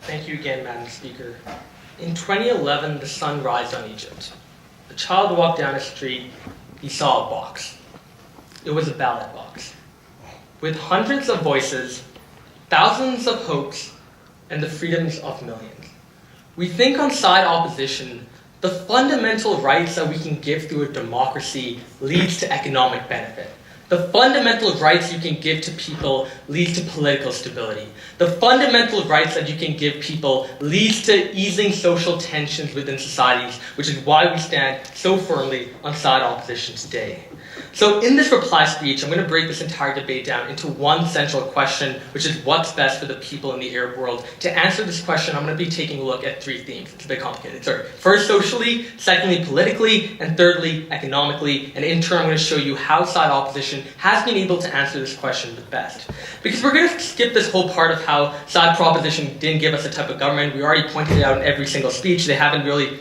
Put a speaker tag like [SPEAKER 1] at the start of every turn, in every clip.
[SPEAKER 1] Thank you again, Madam Speaker. In 2011, the sun rised on Egypt. A child walked down a street. He saw a box. It was a ballot box. With hundreds of voices, thousands of hopes, and the freedoms of millions. We think on side opposition, the fundamental rights that we can give through a democracy leads to economic benefit. The fundamental rights you can give to people leads to political stability. The fundamental rights that you can give people leads to easing social tensions within societies, which is why we stand so firmly on side opposition today. So in this reply speech, I'm going to break this entire debate down into one central question, which is what's best for the people in the Arab world. To answer this question, I'm going to be taking a look at three themes. It's a bit complicated. Sorry. First, socially, secondly, politically, and thirdly, economically. And in turn, I'm going to show you how side opposition has been able to answer this question the best. Because we're going to skip this whole part of how side proposition didn't give us a type of government. We already pointed it out in every single speech. They haven't really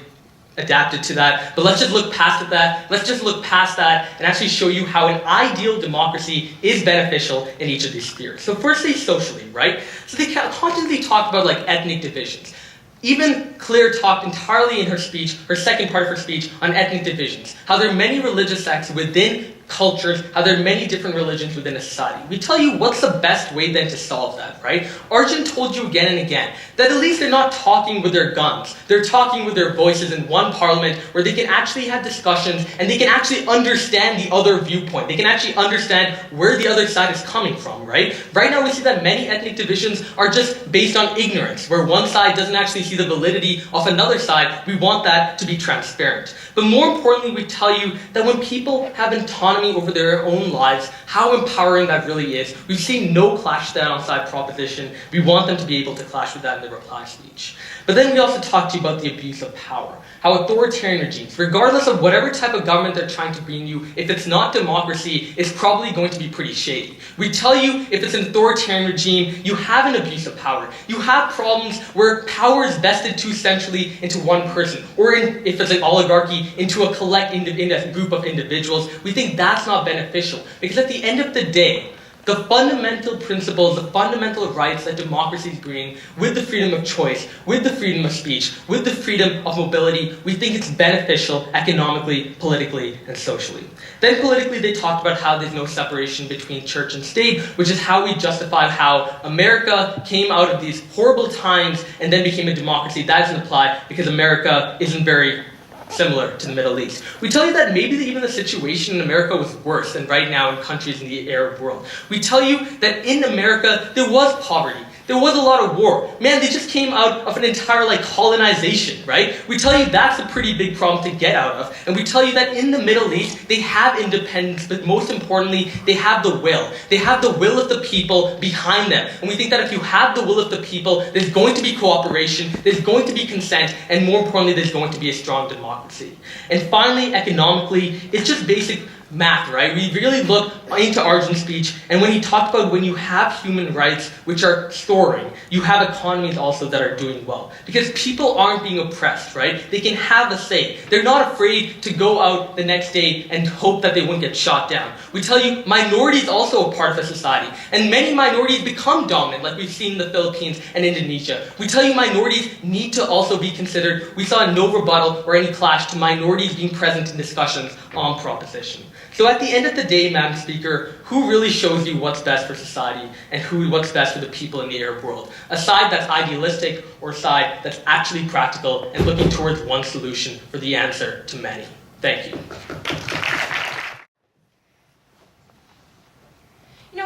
[SPEAKER 1] adapted to that, but let's just look past that. Let's just look past that and actually show you how an ideal democracy is beneficial in each of these spheres. So firstly, socially, right? So they constantly talk about like ethnic divisions. Even Claire talked entirely in her speech, her second part of her speech, on ethnic divisions. How there are many religious sects within cultures, how there are many different religions within a society. We tell you what's the best way then to solve that, right? Arjun told you again and again that at least they're not talking with their guns. They're talking with their voices in one parliament where they can actually have discussions and they can actually understand the other viewpoint. They can actually understand where the other side is coming from, right? Right now we see that many ethnic divisions are just based on ignorance, where one side doesn't actually see the validity of another side. We want that to be transparent. But more importantly, we tell you that when people have autonomy over their own lives, how empowering that really is. We've seen no clash to that on side proposition. We want them to be able to clash with that in the reply speech. But then we also talk to you about the abuse of power. How authoritarian regimes, regardless of whatever type of government they're trying to bring you, if it's not democracy, it's probably going to be pretty shady. We tell you if it's an authoritarian regime, you have an abuse of power. You have problems where power is vested too centrally into one person, or if it's an oligarchy, into a group of individuals. We think that's not beneficial, because at the end of the day, the fundamental principles, the fundamental rights that democracies bring, with the freedom of choice, with the freedom of speech, with the freedom of mobility, we think it's beneficial economically, politically, and socially. Then politically, they talked about how there's no separation between church and state, which is how we justified how America came out of these horrible times and then became a democracy. That doesn't apply because America isn't very similar to the Middle East. We tell you that maybe even the situation in America was worse than right now in countries in the Arab world. We tell you that in America, there was poverty. There was a lot of war. Man, they just came out of an entire colonization, right? We tell you that's a pretty big problem to get out of. And we tell you that in the Middle East, they have independence, but most importantly, they have the will. They have the will of the people behind them. And we think that if you have the will of the people, there's going to be cooperation, there's going to be consent, and more importantly, there's going to be a strong democracy. And finally, economically, it's just basic math, right? We really look into Arjun's speech, and when he talked about when you have human rights which are soaring, you have economies also that are doing well. Because people aren't being oppressed, right? They can have a say. They're not afraid to go out the next day and hope that they won't get shot down. We tell you minorities also a part of a society, and many minorities become dominant, like we've seen in the Philippines and Indonesia. We tell you minorities need to also be considered. We saw no rebuttal or any clash to minorities being present in discussions on proposition. So at the end of the day, Madam Speaker, who really shows you what's best for society and what's best for the people in the Arab world? A side that's idealistic or a side that's actually practical and looking towards one solution for the answer to many? Thank you.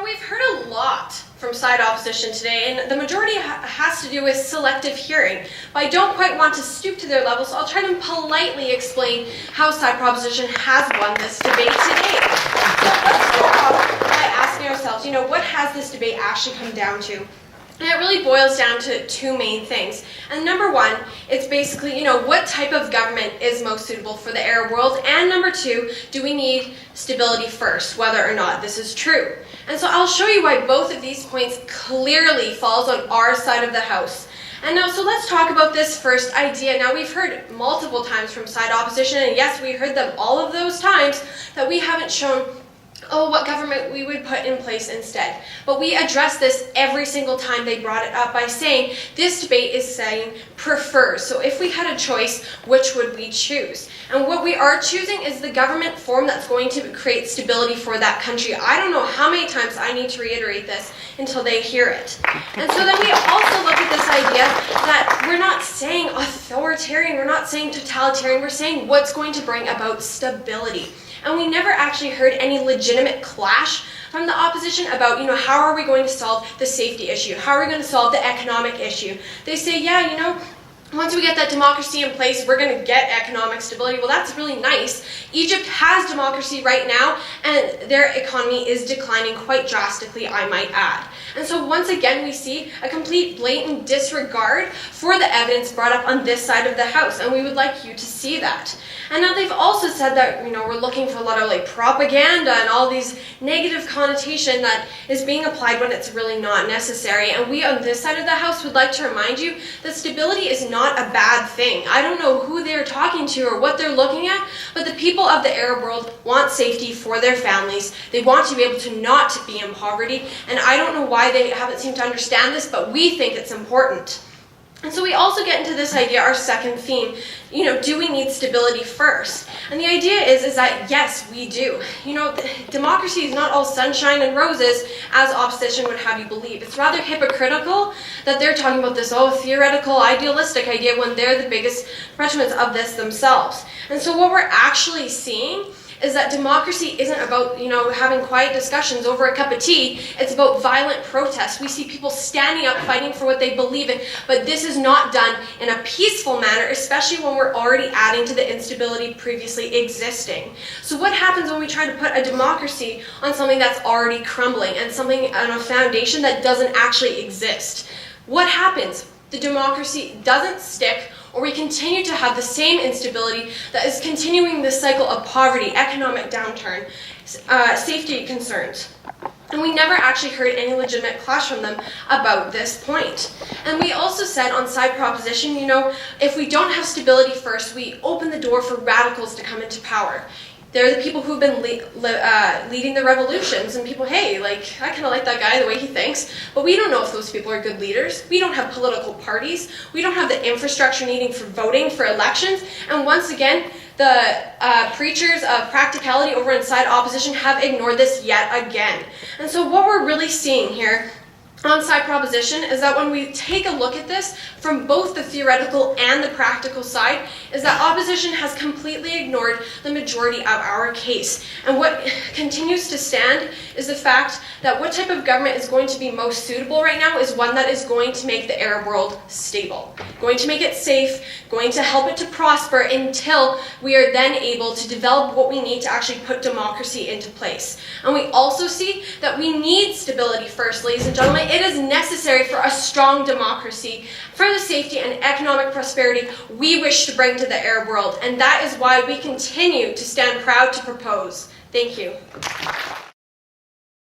[SPEAKER 2] We've heard a lot from side opposition today, and the majority has to do with selective hearing. But I don't quite want to stoop to their level, so I'll try to politely explain how side proposition has won this debate today. So let's start off by asking ourselves, what has this debate actually come down to? And it really boils down to two main things. And number one, it's basically, what type of government is most suitable for the Arab world? And number two, do we need stability first, whether or not this is true? And so I'll show you why both of these points clearly falls on our side of the house. And now, so let's talk about this first idea. Now, we've heard multiple times from side opposition, and yes, we heard them all of those times, that we haven't shown what government we would put in place instead. But we addressed this every single time they brought it up by saying this debate is saying prefers. So if we had a choice, which would we choose? And what we are choosing is the government form that's going to create stability for that country. I don't know how many times I need to reiterate this until they hear it. And so then we also look at this idea that we're not saying authoritarian, we're not saying totalitarian, we're saying what's going to bring about stability. And we never actually heard any legitimate clash from the opposition about, how are we going to solve the safety issue? How are we going to solve the economic issue? They say, once we get that democracy in place, we're going to get economic stability. Well, that's really nice. Egypt has democracy right now, and their economy is declining quite drastically, I might add. And so once again, we see a complete blatant disregard for the evidence brought up on this side of the House, and we would like you to see that. And now they've also said that, we're looking for a lot of propaganda and all these negative connotation that is being applied when it's really not necessary. And we on this side of the House would like to remind you that stability is not a bad thing. I don't know who they're talking to or what they're looking at, but the people of the Arab world want safety for their families. They want to be able to not be in poverty. And I don't know why they haven't seemed to understand this, but we think it's important. And so we also get into this idea, our second theme, do we need stability first? And the idea is that yes, we do. Democracy is not all sunshine and roses, as opposition would have you believe. It's rather hypocritical that they're talking about this, theoretical, idealistic idea when they're the biggest proponents of this themselves. And so what we're actually seeing is that democracy isn't about, having quiet discussions over a cup of tea. It's about violent protest. We see people standing up, fighting for what they believe in, but this is not done in a peaceful manner, especially when we're already adding to the instability previously existing. So what happens when we try to put a democracy on something that's already crumbling and something on a foundation that doesn't actually exist? What happens? The democracy doesn't stick, or we continue to have the same instability that is continuing this cycle of poverty, economic downturn, safety concerns. And we never actually heard any legitimate clash from them about this point. And we also said on side proposition, if we don't have stability first, we open the door for radicals to come into power. They're the people who've been leading the revolutions, and people, hey, I kind of like that guy, the way he thinks, but we don't know if those people are good leaders. We don't have political parties. We don't have the infrastructure needing for voting, for elections, and once again, the preachers of practicality over inside opposition have ignored this yet again. And so what we're really seeing here on side proposition is that when we take a look at this from both the theoretical and the practical side, is that opposition has completely ignored the majority of our case. And what continues to stand is the fact that what type of government is going to be most suitable right now is one that is going to make the Arab world stable, going to make it safe, going to help it to prosper until we are then able to develop what we need to actually put democracy into place. And we also see that we need stability first, ladies and gentlemen. It is necessary for a strong democracy, for the safety and economic prosperity we wish to bring to the Arab world. And that is why we continue to stand proud to propose. Thank you.